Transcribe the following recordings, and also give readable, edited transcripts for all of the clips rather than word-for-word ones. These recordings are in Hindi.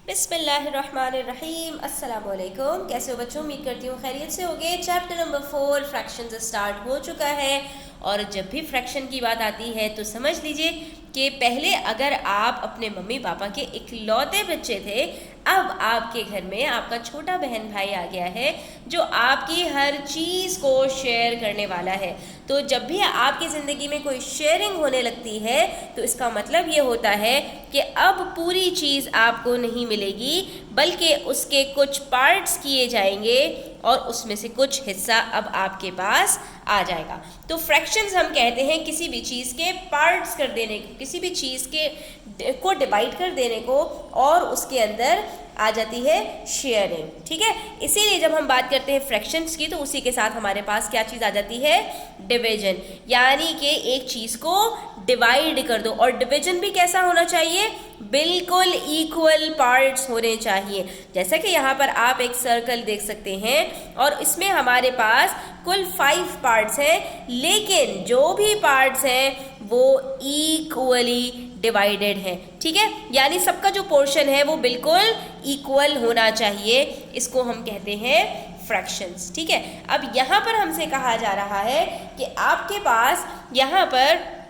बिस्मिल्लाहिर्रहमानिर्रहीम। अस्सलाम वालेकुम। कैसे हो बच्चों? उम्मीद करती हूँ खैरियत से होगे। चैप्टर नंबर 4 फ्रैक्शंस स्टार्ट हो चुका है और जब भी फ्रैक्शन की बात आती है तो समझ लीजिए कि पहले अगर आप अपने मम्मी पापा के इकलौते बच्चे थे, अब आपके घर में आपका छोटा बहन भाई आ गया है जो आपकी हर चीज़ को शेयर करने वाला है। तो जब भी आपकी ज़िंदगी में कोई शेयरिंग होने लगती है तो इसका मतलब ये होता है कि अब पूरी चीज़ आपको नहीं मिलेगी, बल्कि उसके कुछ पार्ट्स किए जाएंगे और उसमें से कुछ हिस्सा अब आपके पास आ जाएगा। तो फ्रैक्शंस हम कहते हैं किसी भी चीज़ के पार्ट्स कर देने को, किसी भी चीज़ को डिवाइड कर देने को, और उसके अंदर आ जाती है शेयरिंग। ठीक है, इसीलिए जब हम बात करते हैं फ्रैक्शंस की तो उसी के साथ हमारे पास क्या चीज़ आ जाती है? डिवीजन। यानी कि एक चीज़ को डिवाइड कर दो, और डिवीजन भी कैसा होना चाहिए? बिल्कुल इक्वल पार्ट्स होने चाहिए। जैसा कि यहाँ पर आप एक सर्कल देख सकते हैं और इसमें हमारे पास कुल 5 पार्ट्स हैं, लेकिन जो भी पार्ट्स हैं वो इक्वली डिवाइडेड है। ठीक है, यानी सबका जो पोर्शन है वो बिल्कुल इक्वल होना चाहिए। इसको हम कहते हैं फ्रैक्शंस। ठीक है, अब यहाँ पर हमसे कहा जा रहा है कि आपके पास यहाँ पर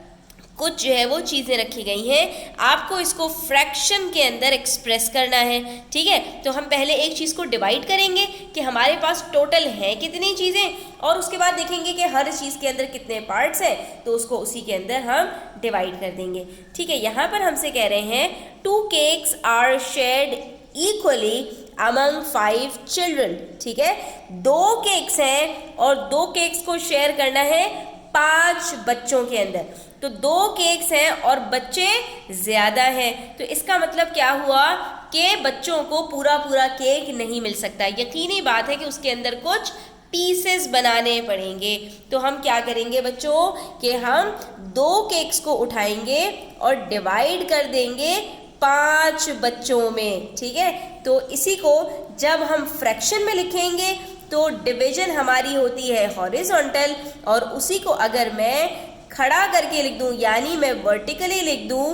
कुछ जो है वो चीज़ें रखी गई हैं, आपको इसको फ्रैक्शन के अंदर एक्सप्रेस करना है। ठीक है, तो हम पहले एक चीज़ को डिवाइड करेंगे कि हमारे पास टोटल हैं कितनी चीज़ें, और उसके बाद देखेंगे कि हर चीज़ के अंदर कितने पार्ट्स हैं, तो उसको उसी के अंदर हम डिवाइड कर देंगे। ठीक है, यहाँ पर हमसे कह रहे हैं 2 cakes are shared equally among 5 children. ठीक है, 2 केक्स हैं और 2 केक्स को शेयर करना है 5 बच्चों के अंदर। तो 2 केक्स हैं और बच्चे ज़्यादा हैं, तो इसका मतलब क्या हुआ कि बच्चों को पूरा पूरा केक नहीं मिल सकता। यकीनी बात है कि उसके अंदर कुछ पीसेस बनाने पड़ेंगे। तो हम क्या करेंगे बच्चों कि हम 2 केक्स को उठाएंगे और डिवाइड कर देंगे 5 बच्चों में। ठीक है, तो इसी को जब हम फ्रैक्शन में लिखेंगे तो डिवीजन हमारी होती है हॉरिजॉन्टल, और उसी को अगर मैं खड़ा करके लिख दूं, यानी मैं वर्टिकली लिख दूं,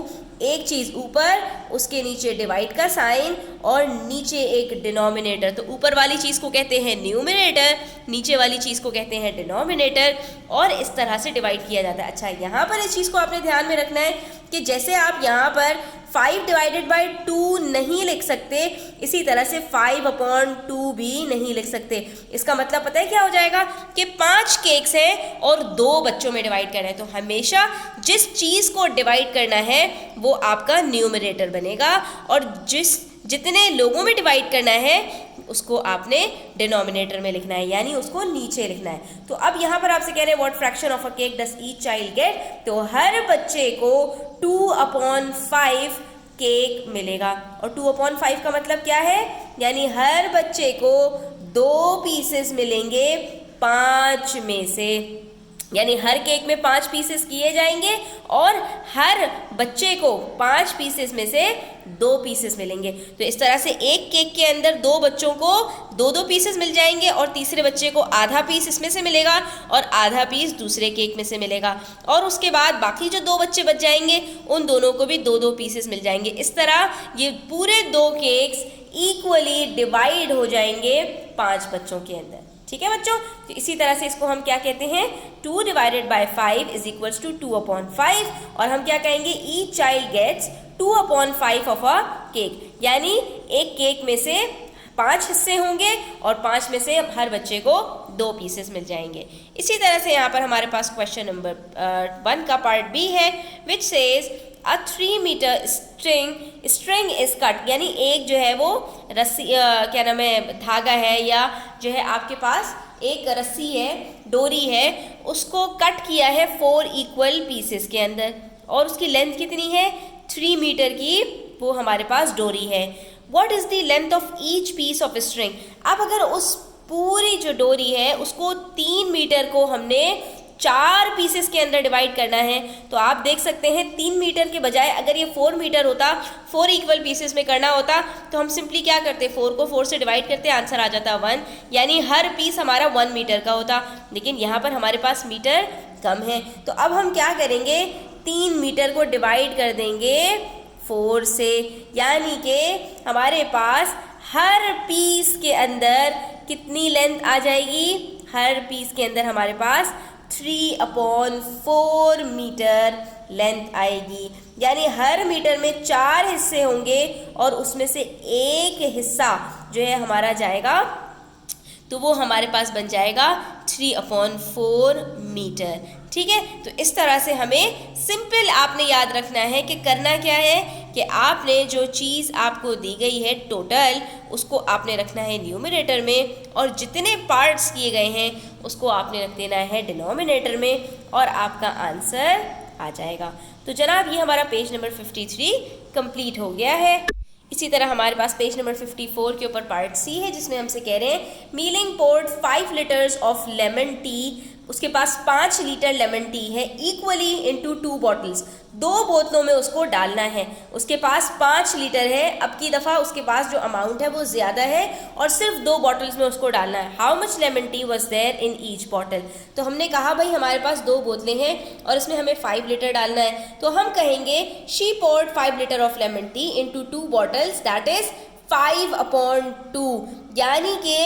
एक चीज़ ऊपर, उसके नीचे डिवाइड का साइन और नीचे एक डिनोमिनेटर, तो ऊपर वाली चीज़ को कहते हैं न्यूमरेटर, नीचे वाली चीज़ को कहते हैं डिनोमिनेटर, और इस तरह से डिवाइड किया जाता है। अच्छा, यहाँ पर इस चीज़ को आपने ध्यान में रखना है कि जैसे आप यहाँ पर 5 डिवाइडेड बाई 2 नहीं लिख सकते, इसी तरह से 5/2 भी नहीं लिख सकते। इसका मतलब पता है क्या हो जाएगा कि 5 केक्स हैं और 2 बच्चों में डिवाइड करना है, तो हमेशा जिस चीज़ को डिवाइड करना है वो आपका न्यूमरेटर बनेगा, और जितने लोगों में डिवाइड करना है उसको आपने डिनोमिनेटर में लिखना है, यानी उसको नीचे लिखना है। तो अब यहाँ पर आपसे कह रहे हैं what fraction of a cake does each child gate, तो हर बच्चे को 2/5 केक मिलेगा। और 2/5 का मतलब क्या है? यानी हर बच्चे को 2 पीसेस मिलेंगे 5 में से, यानी हर केक में 5 पीसेस किए जाएंगे और हर बच्चे को 5 पीसेस में से 2 पीसेस मिलेंगे। तो इस तरह से एक केक के अंदर 2 बच्चों को 2 पीसेस मिल जाएंगे और तीसरे बच्चे को आधा पीस इसमें से मिलेगा और आधा पीस दूसरे केक में से मिलेगा, और उसके बाद बाकी जो 2 बच्चे बच जाएंगे उन दोनों को भी 2 पीसेस मिल जाएंगे। इस तरह ये पूरे 2 केक्स इक्वली डिवाइड हो जाएंगे 5 बच्चों के अंदर। ठीक है बच्चों, तो इसी तरह से इसको हम क्या कहते हैं? 2 divided by 5 is equals to 2/5, और हम क्या कहेंगे? Each child gets 2/5 of a cake, यानी एक केक में से 5 हिस्से होंगे और 5 में से हर बच्चे को 2 पीसेस मिल जाएंगे। इसी तरह से यहाँ पर हमारे पास क्वेश्चन नंबर 1 का पार्ट बी है, which says a 3 metre string is cut, यानी एक जो है वो रस्सी क्या नाम है, धागा है, या जो है आपके पास एक रस्सी है, डोरी है, उसको कट किया है 4 इक्वल पीसेस के अंदर, और उसकी लेंथ कितनी है? 3 मीटर की वो हमारे पास डोरी है। What is the length of each piece of string, अब अगर उस पूरी जो डोरी है उसको 3 मीटर को हमने 4 पीसेस के अंदर डिवाइड करना है, तो आप देख सकते हैं 3 मीटर के बजाय अगर ये 4 मीटर होता, 4 इक्वल पीसेस में करना होता, तो हम सिंपली क्या करते? 4 को 4 से डिवाइड करते, आंसर आ जाता 1, यानी हर पीस हमारा 1 मीटर का होता। लेकिन यहाँ पर हमारे पास मीटर कम है, तो अब हम क्या करेंगे? 3 मीटर को डिवाइड कर देंगे 4 से, यानी कि हमारे पास हर पीस के अंदर कितनी लेंथ आ जाएगी? हर पीस के अंदर हमारे पास 3/4 मीटर लेंथ आएगी, यानी हर मीटर में 4 हिस्से होंगे और उसमें से एक हिस्सा जो है हमारा जाएगा, तो वो हमारे पास बन जाएगा 3/4 मीटर। ठीक है, तो इस तरह से हमें सिंपल आपने याद रखना है कि करना क्या है कि आपने जो चीज़ आपको दी गई है टोटल, उसको आपने रखना है न्यूमरेटर में, और जितने पार्ट्स किए गए हैं उसको आपने रख देना है डिनोमिनेटर में, और आपका आंसर आ जाएगा। तो जनाब, ये हमारा पेज नंबर 53 कंप्लीट हो गया है। इसी तरह हमारे पास पेज नंबर 54 के ऊपर पार्ट सी है, जिसमें हमसे कह रहे हैं Meiling poured 5 litres of lemon tea, उसके पास 5 लीटर लेमन टी है, इक्वली इनटू 2 बॉटल्स, 2 बोतलों में उसको डालना है। उसके पास 5 लीटर है, अब की दफ़ा उसके पास जो अमाउंट है वो ज़्यादा है और सिर्फ 2 बॉटल्स में उसको डालना है। How much lemon tea was there in each bottle? तो हमने कहा भाई हमारे पास 2 बोतलें हैं और इसमें हमें 5 लीटर डालना है, तो हम कहेंगे she poured 5 litre of lemon tea into 2 bottles, that is 5/2, यानी कि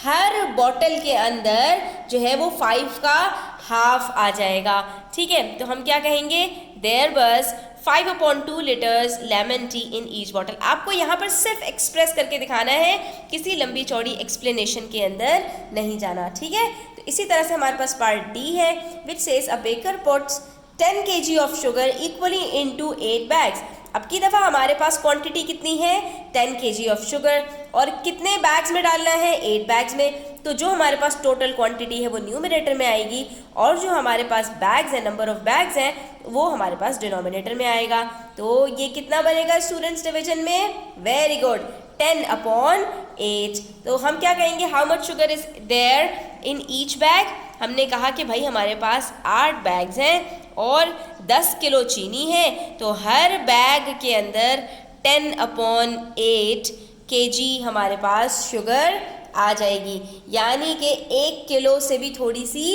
हर बॉटल के अंदर जो है वो 5 का हाफ आ जाएगा। ठीक है, तो हम क्या कहेंगे? There was 5/2 litres lemon tea in each bottle. आपको यहाँ पर सिर्फ एक्सप्रेस करके दिखाना है, किसी लंबी चौड़ी एक्सप्लेनेशन के अंदर नहीं जाना। ठीक है, तो इसी तरह से हमारे पास पार्ट डी है, which says a baker puts 10 kg of sugar equally into 8 bags. अब की दफ़ा हमारे पास क्वांटिटी कितनी है? 10 kg ऑफ शुगर, और कितने बैग्स में डालना है? 8 बैग्स में। तो जो हमारे पास टोटल क्वांटिटी है वो न्यूमरेटर में आएगी, और जो हमारे पास बैग्स है, नंबर ऑफ बैग्स हैं, वो हमारे पास डिनोमिनेटर में आएगा। तो ये कितना बनेगा स्टूडेंट्स डिवीजन में? Very good, 10/8। तो हम क्या कहेंगे? How much sugar is there in each bag? हमने कहा कि भाई हमारे पास 8 बैग्स हैं और 10 किलो चीनी है, तो हर बैग के अंदर 10/8 kg हमारे पास शुगर आ जाएगी, यानी कि 1 किलो से भी थोड़ी सी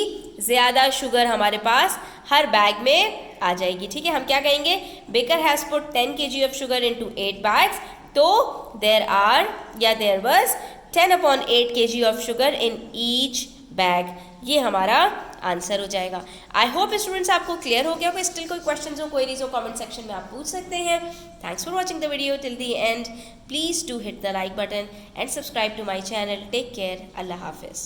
ज़्यादा शुगर हमारे पास हर बैग में आ जाएगी। ठीक है, हम क्या कहेंगे? Baker has put 10 kg of sugar into 8 bags, तो there was 10/8 kg of sugar in each bag. ये हमारा आंसर हो जाएगा। आई होप स्टूडेंट्स आपको क्लियर हो गया होगा। स्टिल कोई क्वेश्चंस हो, क्वेरीज हो, कमेंट सेक्शन में आप पूछ सकते हैं। Thanks for watching the video till the end. Please do hit the like button and subscribe to my channel. Take care. अल्लाह हाफिज़।